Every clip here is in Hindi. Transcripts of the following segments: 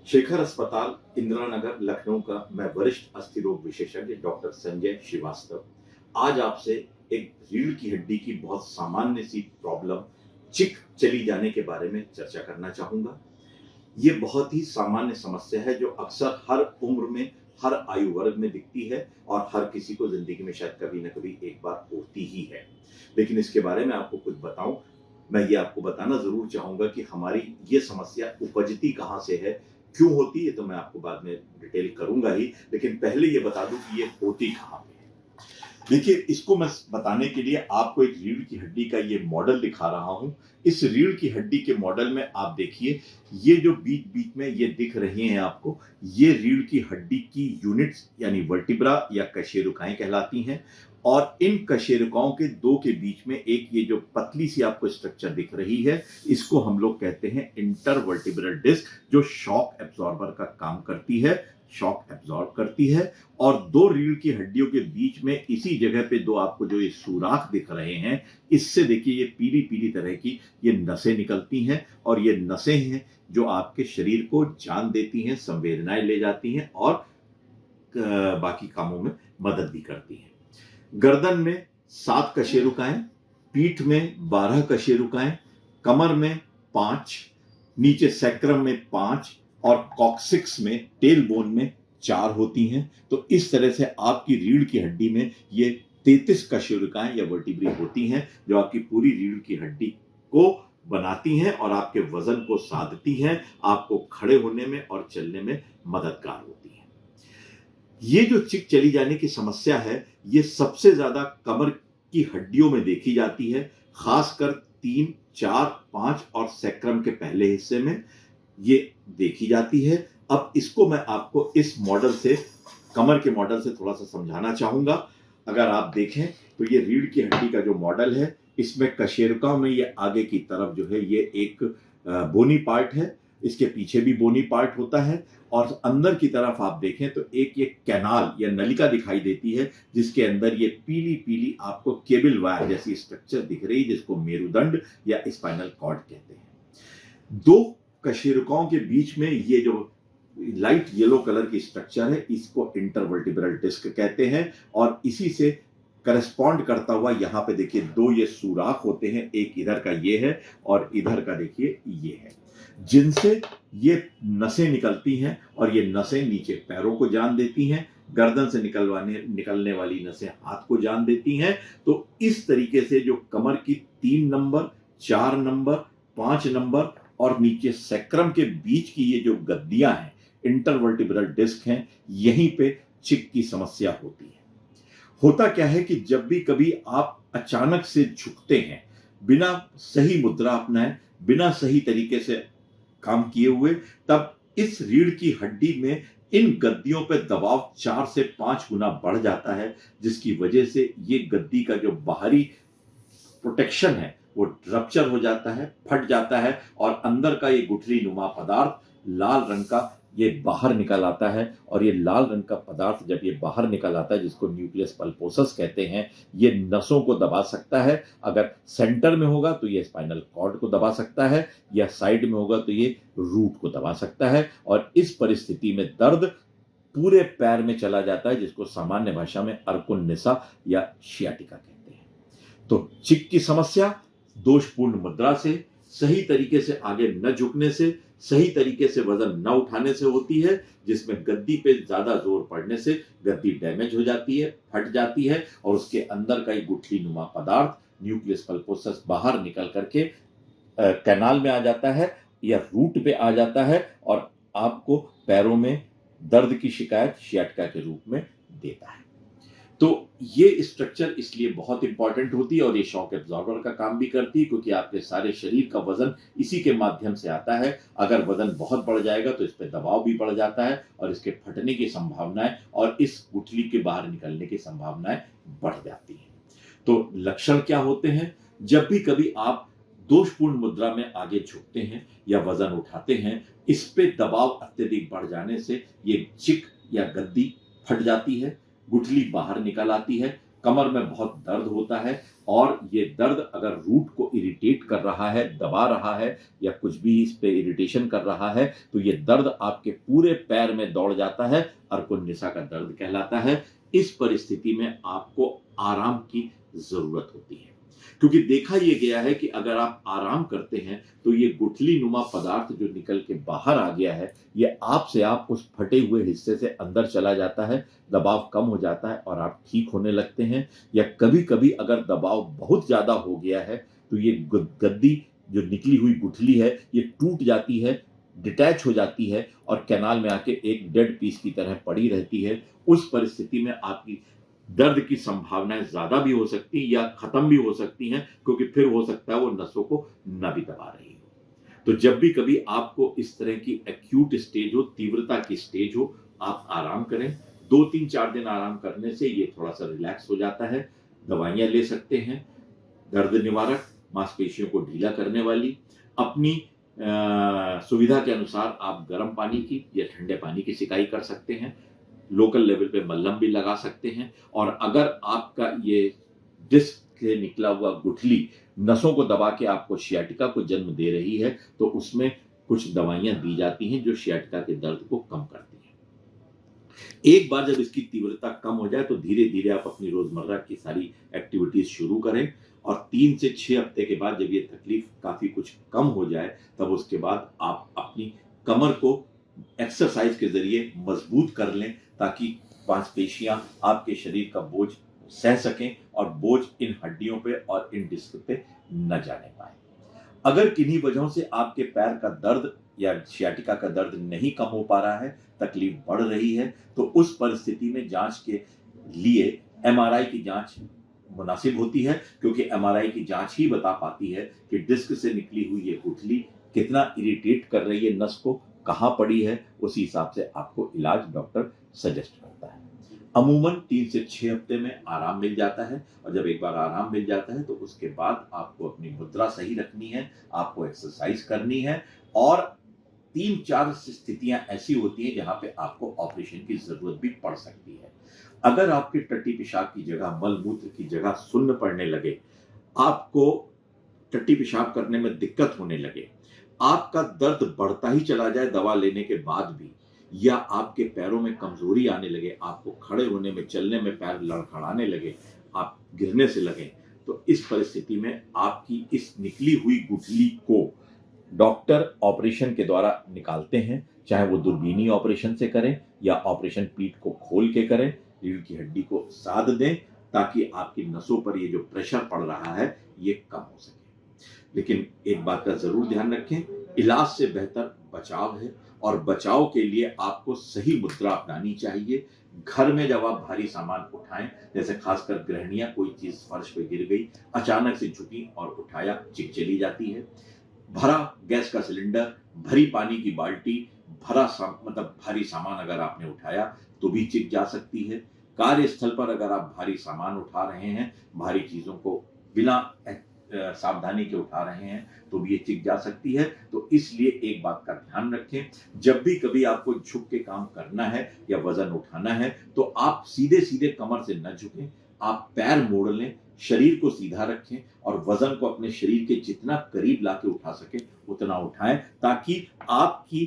शेखर अस्पताल, इंदिरा नगर, लखनऊ का मैं वरिष्ठ अस्थि रोग विशेषज्ञ डॉक्टर संजय श्रीवास्तव आज आपसे एक रीढ़ की हड्डी की बहुत सामान्य सी प्रॉब्लम चिक चली जाने के बारे में चर्चा करना चाहूंगा। ये बहुत ही सामान्य समस्या है जो अक्सर हर उम्र में, हर आयु वर्ग में दिखती है और हर किसी को जिंदगी में शायद कभी ना कभी एक बार होती ही है। लेकिन इसके बारे में आपको कुछ बताऊं, मैं ये आपको बताना जरूर चाहूंगा कि हमारी ये समस्या उपजती कहाँ से है, क्यों होती है, तो मैं आपको बाद में डिटेल करूंगा ही। लेकिन पहले ये बता दूं कि ये होती कहाँ पे है। देखिए, इसको मैं बताने के लिए आपको एक रीढ़ की हड्डी का ये मॉडल दिखा रहा हूं। इस रीढ़ की हड्डी के मॉडल में आप देखिए, ये जो बीच बीच में ये दिख रही हैं आपको, ये रीढ़ की हड्डी की यूनिट्स यानी वर्टिब्रा या कशेरुकाएं कहलाती हैं। और इन कशेरुकाओं के दो के बीच में एक ये जो पतली सी आपको स्ट्रक्चर दिख रही है, इसको हम लोग कहते हैं इंटरवर्टिब्रल डिस्क, जो शॉक एब्जॉर्बर का काम करती है, शॉक एब्जॉर्ब करती है। और दो रीढ़ की हड्डियों के बीच में इसी जगह पे दो आपको जो ये सुराख दिख रहे हैं, इससे देखिए ये पीली पीली तरह की ये नसें निकलती हैं। और ये नसें हैं जो आपके शरीर को जान देती हैं, संवेदनाएं ले जाती हैं और बाकी कामों में मदद भी करती हैं। गर्दन में 7 कशेरुकाएं, पीठ में 12 कशेरुकाएं, कमर में 5, नीचे सैक्रम में 5 और कॉक्सिक्स में, टेल बोन में 4 होती हैं। तो इस तरह से आपकी रीढ़ की हड्डी में ये 33 कशेरुकाएं या वर्टिब्री होती हैं, जो आपकी पूरी रीढ़ की हड्डी को बनाती हैं और आपके वजन को साधती हैं, आपको खड़े होने में और चलने में मददगार होती हैं। ये जो चिक चली जाने की समस्या है, ये सबसे ज्यादा कमर की हड्डियों में देखी जाती है, खासकर 3, 4, 5 और सैक्रम के पहले हिस्से में ये देखी जाती है। अब इसको मैं आपको इस मॉडल से, कमर के मॉडल से थोड़ा सा समझाना चाहूंगा। अगर आप देखें तो ये रीढ़ की हड्डी का जो मॉडल है, इसमें कशेरुकाओं में ये आगे की तरफ जो है ये एक बोनी पार्ट है, इसके पीछे भी बोनी पार्ट होता है। और अंदर की तरफ आप देखें तो एक ये कैनाल या नलिका दिखाई देती है, जिसके अंदर ये पीली पीली आपको केबल वायर जैसी स्ट्रक्चर दिख रही है, जिसको मेरुदंड या स्पाइनल कॉर्ड कहते हैं। दो कशेरुकाओं के बीच में ये जो लाइट येलो कलर की स्ट्रक्चर है, इसको इंटरवर्टिब्रल डिस्क कहते हैं। और इसी से करस्पॉन्ड करता हुआ यहां पे देखिए दो ये सुराख होते हैं, एक इधर का ये है और इधर का देखिए ये है, जिनसे ये नसें निकलती हैं। और ये नसें नीचे पैरों को जान देती हैं, गर्दन से निकलने वाली नसें हाथ को जान देती हैं। तो इस तरीके से जो कमर की 3 नंबर, 4 नंबर, 5 नंबर और नीचे सैक्रम के बीच की ये जो गद्दियां हैं, इंटरवर्टिब्रल डिस्क हैं, यहीं पे चिक की समस्या होती है। होता क्या है कि जब भी कभी आप अचानक से झुकते हैं, बिना सही मुद्रा अपनाए, बिना सही तरीके से काम किए हुए, तब इस रीढ़ की हड्डी में इन गद्दियों पर दबाव 4 से 5 गुना बढ़ जाता है, जिसकी वजह से ये गद्दी का जो बाहरी प्रोटेक्शन है वो रप्चर हो जाता है, फट जाता है और अंदर का ये गुठली नुमा पदार्थ लाल रंग का ये बाहर निकल आता है। और ये लाल रंग का पदार्थ जब ये बाहर निकल आता है, जिसको न्यूक्लियस पल्पोसस कहते हैं, ये नसों को दबा सकता है। अगर सेंटर में होगा तो ये स्पाइनल कॉर्ड को दबा सकता है, या साइड में होगा तो ये रूट को दबा सकता है। और इस परिस्थिति में दर्द पूरे पैर में चला जाता है, जिसको सामान्य भाषा में अर्कुन्निसा या शियाटिका कहते हैं। तो चिक की समस्या दोषपूर्ण मुद्रा से, सही तरीके से आगे न झुकने से, सही तरीके से वजन न उठाने से होती है, जिसमें गद्दी पे ज्यादा जोर पड़ने से गद्दी डैमेज हो जाती है, फट जाती है और उसके अंदर का एक गुठली नुमा पदार्थ न्यूक्लियस पल्पोसस बाहर निकल करके कैनाल में आ जाता है या रूट पे आ जाता है और आपको पैरों में दर्द की शिकायत शियाटिका के रूप में देता है। तो ये स्ट्रक्चर इसलिए बहुत इंपॉर्टेंट होती है और ये शॉक एब्जॉर्बर का काम भी करती है, क्योंकि आपके सारे शरीर का वजन इसी के माध्यम से आता है। अगर वजन बहुत बढ़ जाएगा तो इस पर दबाव भी बढ़ जाता है और इसके फटने की संभावनाएं और इस गुठली के बाहर निकलने की संभावनाएं बढ़ जाती हैं। तो लक्षण क्या होते हैं? जब भी कभी आप दोषपूर्ण मुद्रा में आगे झुकते हैं या वजन उठाते हैं, इस पे दबाव अत्यधिक बढ़ जाने से ये चिक या गद्दी फट जाती है, गुठली बाहर निकल आती है, कमर में बहुत दर्द होता है और ये दर्द अगर रूट को इरिटेट कर रहा है, दबा रहा है या कुछ भी इस पे इरिटेशन कर रहा है, तो ये दर्द आपके पूरे पैर में दौड़ जाता है, अर्कुन्निसा का दर्द कहलाता है। इस परिस्थिति में आपको आराम की जरूरत होती है, क्योंकि देखा यह गया है कि अगर आप आराम करते हैं तो ये गुठली नुमा पदार्थ जो निकल के बाहर आ गया है, ये आप उस फटे हुए हिस्से से अंदर चला जाता है, दबाव कम हो जाता है और आप ठीक होने लगते हैं। या कभी कभी अगर दबाव बहुत ज्यादा हो गया है तो ये गद्दी जो निकली हुई गुठली है ये टूट जाती है, डिटैच हो जाती है और कैनाल में आके एक डेड पीस की तरह पड़ी रहती है। उस परिस्थिति में आपकी दर्द की संभावनाएं ज्यादा भी हो सकती या खत्म भी हो सकती हैं, क्योंकि फिर हो सकता है वो नसों को न भी दबा रही हो। तो जब भी कभी आपको इस तरह की एक्यूट स्टेज हो, तीव्रता की स्टेज हो, आप आराम करें। 2-3-4 दिन आराम करने से ये थोड़ा सा रिलैक्स हो जाता है। दवाइयां ले सकते हैं, दर्द निवारक, मांसपेशियों को ढीला करने वाली। अपनी सुविधा के अनुसार आप गर्म पानी की या ठंडे पानी की सिकाई कर सकते हैं। लोकल लेवल पे मल्लम भी लगा सकते हैं। और अगर आपका ये डिस्क से निकला हुआ गुठली नसों को दबा के आपको शियाटिका को जन्म दे रही है, तो उसमें कुछ दवाइयां दी जाती हैं जो शियाटिका के दर्द को कम करती हैं। एक बार जब इसकी तीव्रता कम हो जाए तो धीरे धीरे आप अपनी रोजमर्रा की सारी एक्टिविटीज शुरू करें और 3 से 6 हफ्ते के बाद जब ये तकलीफ काफी कुछ कम हो जाए, तब उसके बाद आप अपनी कमर को एक्सरसाइज के जरिए मजबूत कर लें, ताकि मांसपेशियां आपके शरीर का बोझ सह सकें और बोझ इन हड्डियों पे और इन डिस्क पे न जाने पाए। अगर किन्हीं वजहों से आपके पैर का दर्द या शियाटिका का दर्द नहीं कम हो पा रहा है, तकलीफ बढ़ रही है, तो उस परिस्थिति में जांच के लिए एमआरआई की जांच मुनासिब होती है, क्योंकि एमआरआई की जांच ही बता पाती है कि डिस्क से निकली हुई ये गुठली कितना इरिटेट कर रही है नस को, कहां पड़ी है। उसी हिसाब से आपको इलाज डॉक्टर सजेस्ट करता है। अमूमन 3 से 6 हफ्ते में आराम मिल जाता है और जब एक बार आराम मिल जाता है तो उसके बाद आपको अपनी मुद्रा सही रखनी है, आपको एक्सरसाइज करनी है और 3-4 स्थितियां ऐसी होती हैं जहां पे आपको ऑपरेशन की जरूरत भी पड़ सकती है। अगर आपके टट्टी पेशाब की जगह, मल मूत्र की जगह सुन्न पड़ने लगे, आपको टट्टी पेशाब करने में दिक्कत होने लगे, आपका दर्द बढ़ता ही चला जाए दवा लेने के बाद भी, या आपके पैरों में कमजोरी आने लगे, आपको खड़े होने में, चलने में पैर लड़खड़ाने लगे, आप गिरने से लगे, तो इस परिस्थिति में आपकी इस निकली हुई गुठली को डॉक्टर ऑपरेशन के द्वारा निकालते हैं। चाहे वो दूरबीनी ऑपरेशन से करें या ऑपरेशन पीठ को खोल के करें, रीढ़ की हड्डी को साध दें, ताकि आपकी नसों पर ये जो प्रेशर पड़ रहा है ये कम हो सके। लेकिन एक बात का जरूर ध्यान रखें, इलाज से बेहतर बचाव है और बचाव के लिए आपको सही मुद्रा अपनानी चाहिए। घर में जब आप भारी सामान उठाएं, जैसे खासकर गृहिणियां, कोई चीज फर्श पे गिर गई, अचानक से झुकी और उठाया, चिक चली जाती है। भरा गैस का सिलेंडर, भरी पानी की बाल्टी, मतलब भारी सामान अगर आपने उठाया तो भी चिक जा सकती है। कार्यस्थल पर अगर आप भारी सामान उठा रहे हैं, भारी चीजों को बिना सावधानी के उठा रहे हैं, तो भी ये चिक जा सकती है। तो इसलिए एक बात का ध्यान रखें, जब भी कभी आपको झुक के काम करना है या वजन उठाना है, तो आप सीधे सीधे कमर से न झुकें, आप पैर मोड़ लें, शरीर को सीधा रखें और वजन को अपने शरीर के जितना करीब लाके उठा सके उतना उठाएं, ताकि आपकी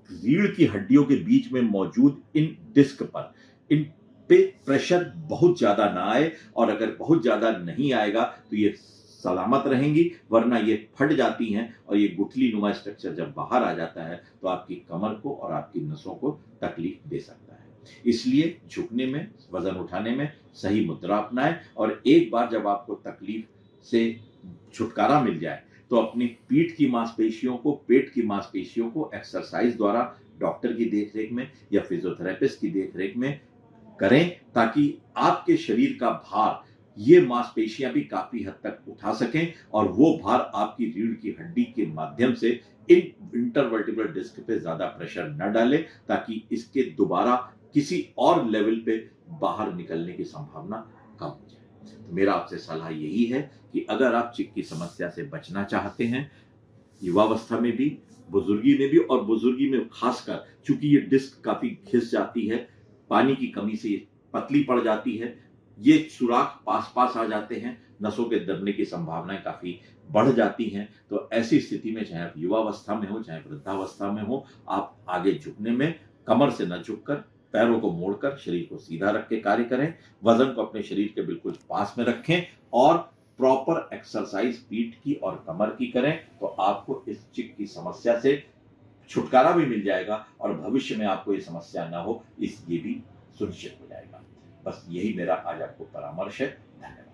रीढ़ की हड्डियों के बीच में मौजूद इन डिस्क पर, इन पे प्रेशर बहुत ज्यादा ना आए। और अगर बहुत ज्यादा नहीं आएगा तो ये सलामत रहेंगी, वरना ये फट जाती हैं और ये गुठली नुमा स्ट्रक्चर जब बाहर आ जाता है तो आपकी कमर को और आपकी नसों को तकलीफ दे सकता है। इसलिए झुकने में, वजन उठाने में सही मुद्रा अपनाएं और एक बार जब आपको तकलीफ से छुटकारा मिल जाए तो अपनी पीठ की मांसपेशियों को, पेट की मांसपेशियों को एक्सरसाइज द्वारा डॉक्टर की देखरेख में या फिजियोथेरेपिस्ट की देखरेख में करें, ताकि आपके शरीर का भार ये मांसपेशियां भी काफी हद तक उठा सकें और वो भार आपकी रीढ़ की हड्डी के माध्यम से इन इंटरवर्टिब्रल डिस्क पे ज्यादा प्रेशर न डाले, ताकि इसके दोबारा किसी और लेवल पे बाहर निकलने की संभावना कम हो जाए। तो मेरा आपसे सलाह यही है कि अगर आप चिक की समस्या से बचना चाहते हैं, युवावस्था में भी, बुजुर्गी में भी, और बुजुर्गी में खासकर चूंकि ये डिस्क काफी घिस जाती है, पानी की कमी से पतली पड़ जाती है, ये सुराख पास पास आ जाते हैं, नसों के दबने की संभावनाएं काफी बढ़ जाती हैं। तो ऐसी स्थिति में चाहे आप युवावस्था में हो चाहे वृद्धावस्था में हो, आप आगे झुकने में कमर से न झुककर पैरों को मोड़कर शरीर को सीधा रख के कार्य करें, वजन को अपने शरीर के बिल्कुल पास में रखें और प्रॉपर एक्सरसाइज पीठ की और कमर की करें, तो आपको इस चिक की समस्या से छुटकारा भी मिल जाएगा और भविष्य में आपको ये समस्या ना हो, ये भी सुनिश्चित हो जाएगा। बस यही मेरा आज आपको परामर्श है। धन्यवाद।